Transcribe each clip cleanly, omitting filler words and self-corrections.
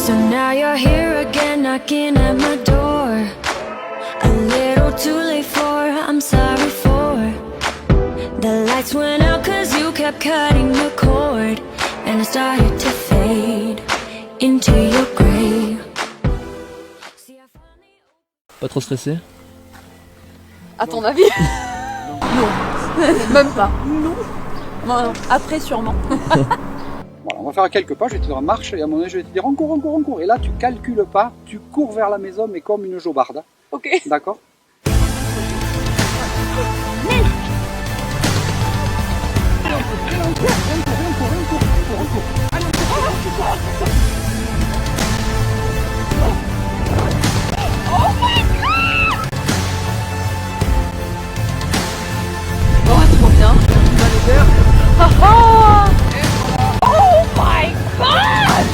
So now you're here again, knocking at my door. A little too late for, I'm sorry for. The lights went out cause you kept cutting the cord. And I started to fade into your grave. Pas trop stressé? À ton avis? Non. Même pas. Non. Non. Après sûrement. Voilà, on va faire quelques pas, je vais te dire marche et à un moment donné je vais te dire on court. Et là tu calcules pas, tu cours vers la maison mais comme une jobarde. Ok. D'accord? Oh, trop bien. Oh my god!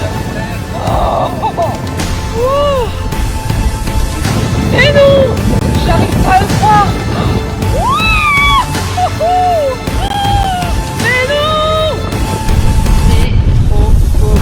Oh. Mais non! J'arrive pas à le croire! Mais non! C'est trop beau!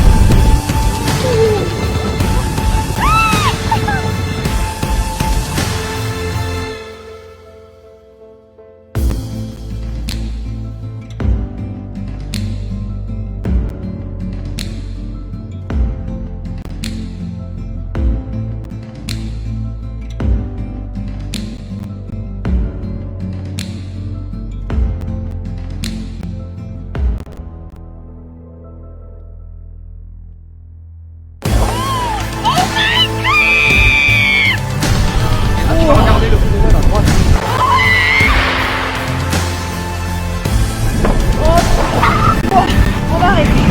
Regardez le phénomène à droite. On va arrêter.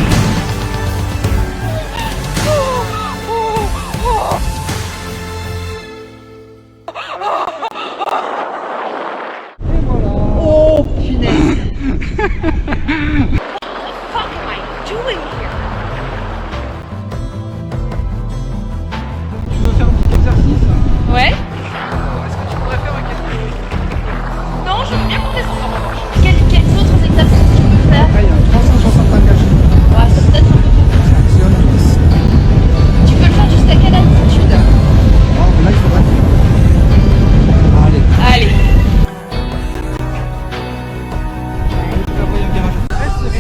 Et voilà. Oh punaise. Tu veux faire un petit exercice? Ouais. Est-ce que tu pourrais faire un Non, je veux bien qu'on descende en revanche. Quels autres exercices tu veux faire? Après il y a 360 engagés. Ouais, c'est peut-être un peu beaucoup. Tu peux le faire jusqu'à quelle altitude? Non, mais là il faudrait. Allez. Allez. Je vais envoyer un virage. 13 secondes.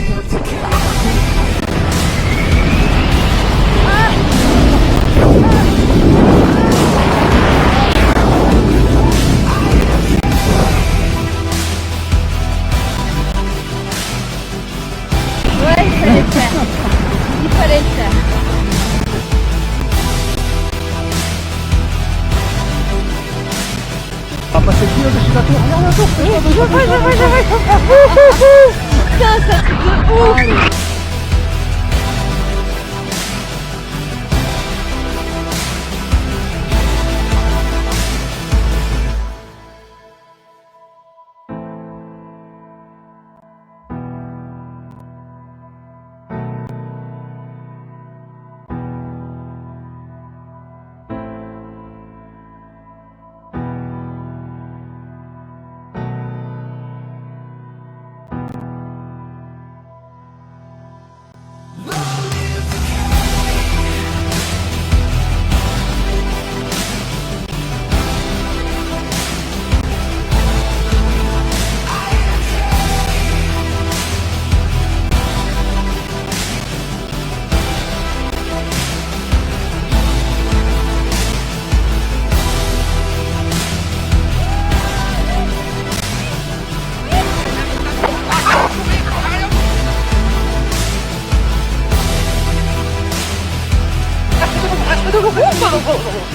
Ouais, il fallait le faire. Il fallait le faire. On va passer le pied au-dessus de la tour. Regarde la tour. Putain, ça truc de ouf.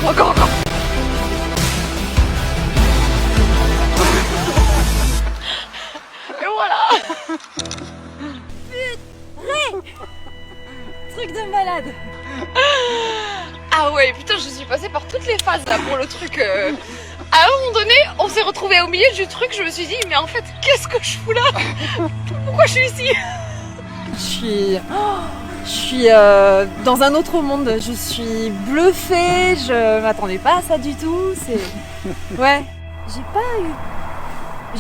Encore. Et voilà. Truc de malade. Ah ouais, putain, je suis passée par toutes les phases là pour le truc. À un moment donné, on s'est retrouvés au milieu du truc, je me suis dit, mais en fait, qu'est-ce que je fous là? Pourquoi je suis ici? Je suis dans un autre monde, je suis bluffée, je m'attendais pas à ça du tout, c'est... Ouais, j'ai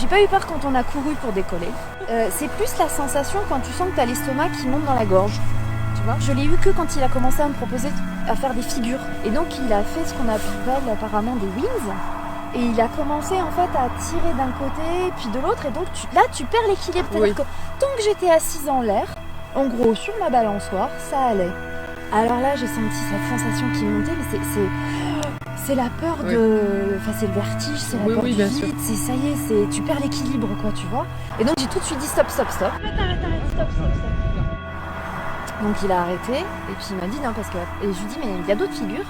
pas eu peur quand on a couru pour décoller. C'est plus la sensation quand tu sens que t'as l'estomac qui monte dans la gorge, tu vois. Je l'ai eu que quand il a commencé à me proposer à faire des figures. Et donc il a fait ce qu'on appelle apparemment des wings. Et il a commencé en fait à tirer d'un côté puis de l'autre. Et donc là tu perds l'équilibre. C'est-à-dire que tant que j'étais assise en l'air, en gros sur ma balançoire, ça allait. Alors là j'ai senti cette sensation qui montait, mais c'est la peur de... Enfin c'est le vertige, c'est la peur du vide, c'est ça y est, tu perds l'équilibre quoi, tu vois. Et donc j'ai tout de suite dit stop. Arrête, stop. Donc il a arrêté, et puis il m'a dit non parce que... Et je lui dis mais il y a d'autres figures.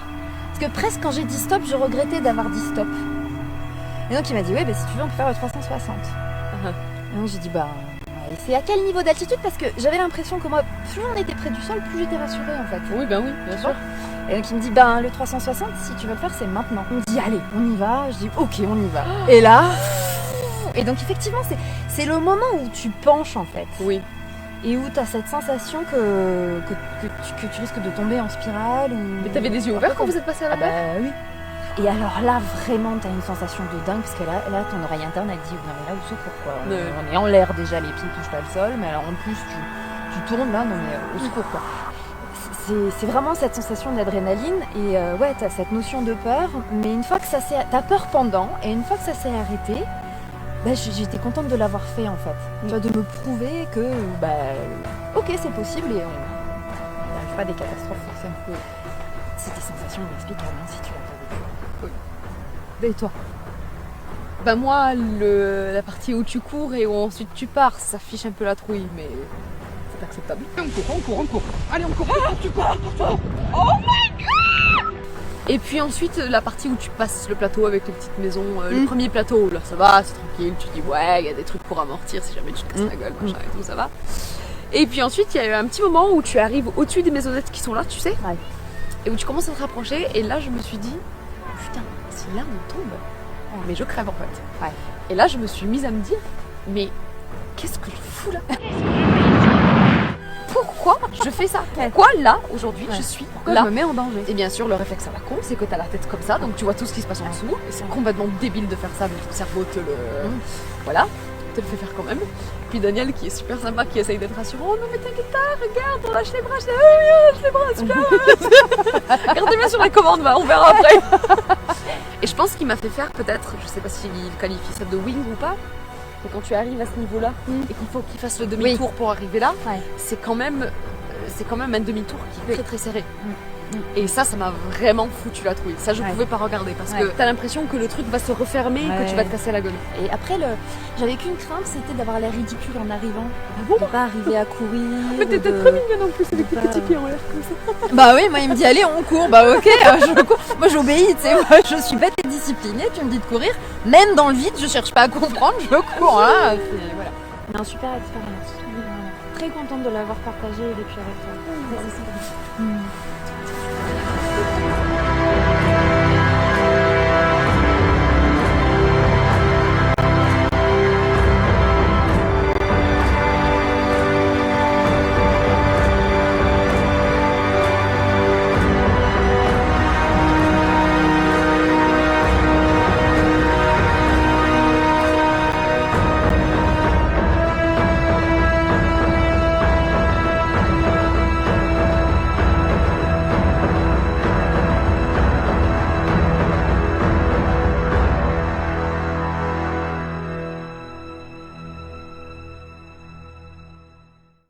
Parce que presque quand j'ai dit stop, je regrettais d'avoir dit stop. Et donc il m'a dit ouais, bah, si tu veux on peut faire le 360. Et donc j'ai dit bah... Et c'est à quel niveau d'altitude? Parce que j'avais l'impression que moi, plus on était près du sol, plus j'étais rassurée en fait. Oui, ben oui, bien sûr. Et donc il me dit, ben le 360, si tu veux le faire, c'est maintenant. On me dit, allez, on y va. Je dis, ok, on y va. Et là, et donc effectivement, c'est le moment où tu penches en fait. Oui. Et où tu as cette sensation que tu risques de tomber en spirale. Mais t'avais des yeux ouverts quand vous êtes passé à la Ah bah oui. Et alors là, vraiment, t'as une sensation de dingue, parce que là ton oreille interne, elle dit, non mais là, au secours, quoi. On est en l'air déjà, les pieds touchent pas le sol, mais alors en plus, tu tournes là, non mais au secours, quoi. C'est vraiment cette sensation d'adrénaline, et ouais, t'as cette notion de peur, mais une fois que ça s'est... T'as peur pendant, et une fois que ça s'est arrêté, bah, j'étais contente de l'avoir fait, en fait. Tu vois, de me prouver que, bah, ok, c'est possible, et on n'arrive pas à des catastrophes, forcément. C'est des sensations inexplicables, hein, si tu l'as pas vécu. Et toi? Bah moi, la partie où tu cours et où ensuite tu pars, ça fiche un peu la trouille, mais c'est acceptable. On court. Allez, on court, tu cours. Oh my god! Et puis ensuite, la partie où tu passes le plateau avec les petites maisons, le premier plateau, là ça va, c'est tranquille, tu dis ouais, il y a des trucs pour amortir si jamais tu te casses la gueule, machin et tout, ça va. Et puis ensuite, il y a eu un petit moment où tu arrives au-dessus des maisonnettes qui sont là, tu sais, et où tu commences à te rapprocher, et là je me suis dit, putain, si là on tombe, mais je crève en fait. Et là je me suis mise à me dire, mais qu'est-ce que je fous là? Pourquoi je fais ça? Pourquoi là aujourd'hui je suis là? Je me mets en danger. Et bien sûr le réflexe à la con, c'est que t'as la tête comme ça, donc tu vois tout ce qui se passe en dessous, et c'est complètement débile de faire ça, mais ton cerveau te le... Voilà, te le fait faire quand même. Puis Daniel qui est super sympa, qui essaye d'être rassurant, oh non mais t'inquiète pas, regarde, on lâche les bras, je dis oui, lâche les bras, super. Regardez bien sur les commandes, on verra après. Et je pense qu'il m'a fait faire peut-être, je sais pas s'il qualifie ça de wing ou pas, mais quand tu arrives à ce niveau-là et qu'il faut qu'il fasse le demi-tour pour arriver là, c'est quand même un demi-tour qui est très très serré. Et ça m'a vraiment foutu la trouille. Ça, je pouvais pas regarder parce que t'as l'impression que le truc va se refermer et que tu vas te casser la gueule. Et après, j'avais qu'une crainte, c'était d'avoir l'air ridicule en arrivant. De pas arriver à courir. Mais t'étais très mignonne en plus avec tes petits pieds en l'air comme ça. Bah oui, moi il me dit allez, on court. Bah ok, je cours. Moi j'obéis, tu sais. Moi je suis bête et disciplinée. Tu me dis de courir, même dans le vide, je cherche pas à comprendre, je cours. Hein. Voilà. Une super expérience. Très contente de l'avoir partagée depuis avec toi.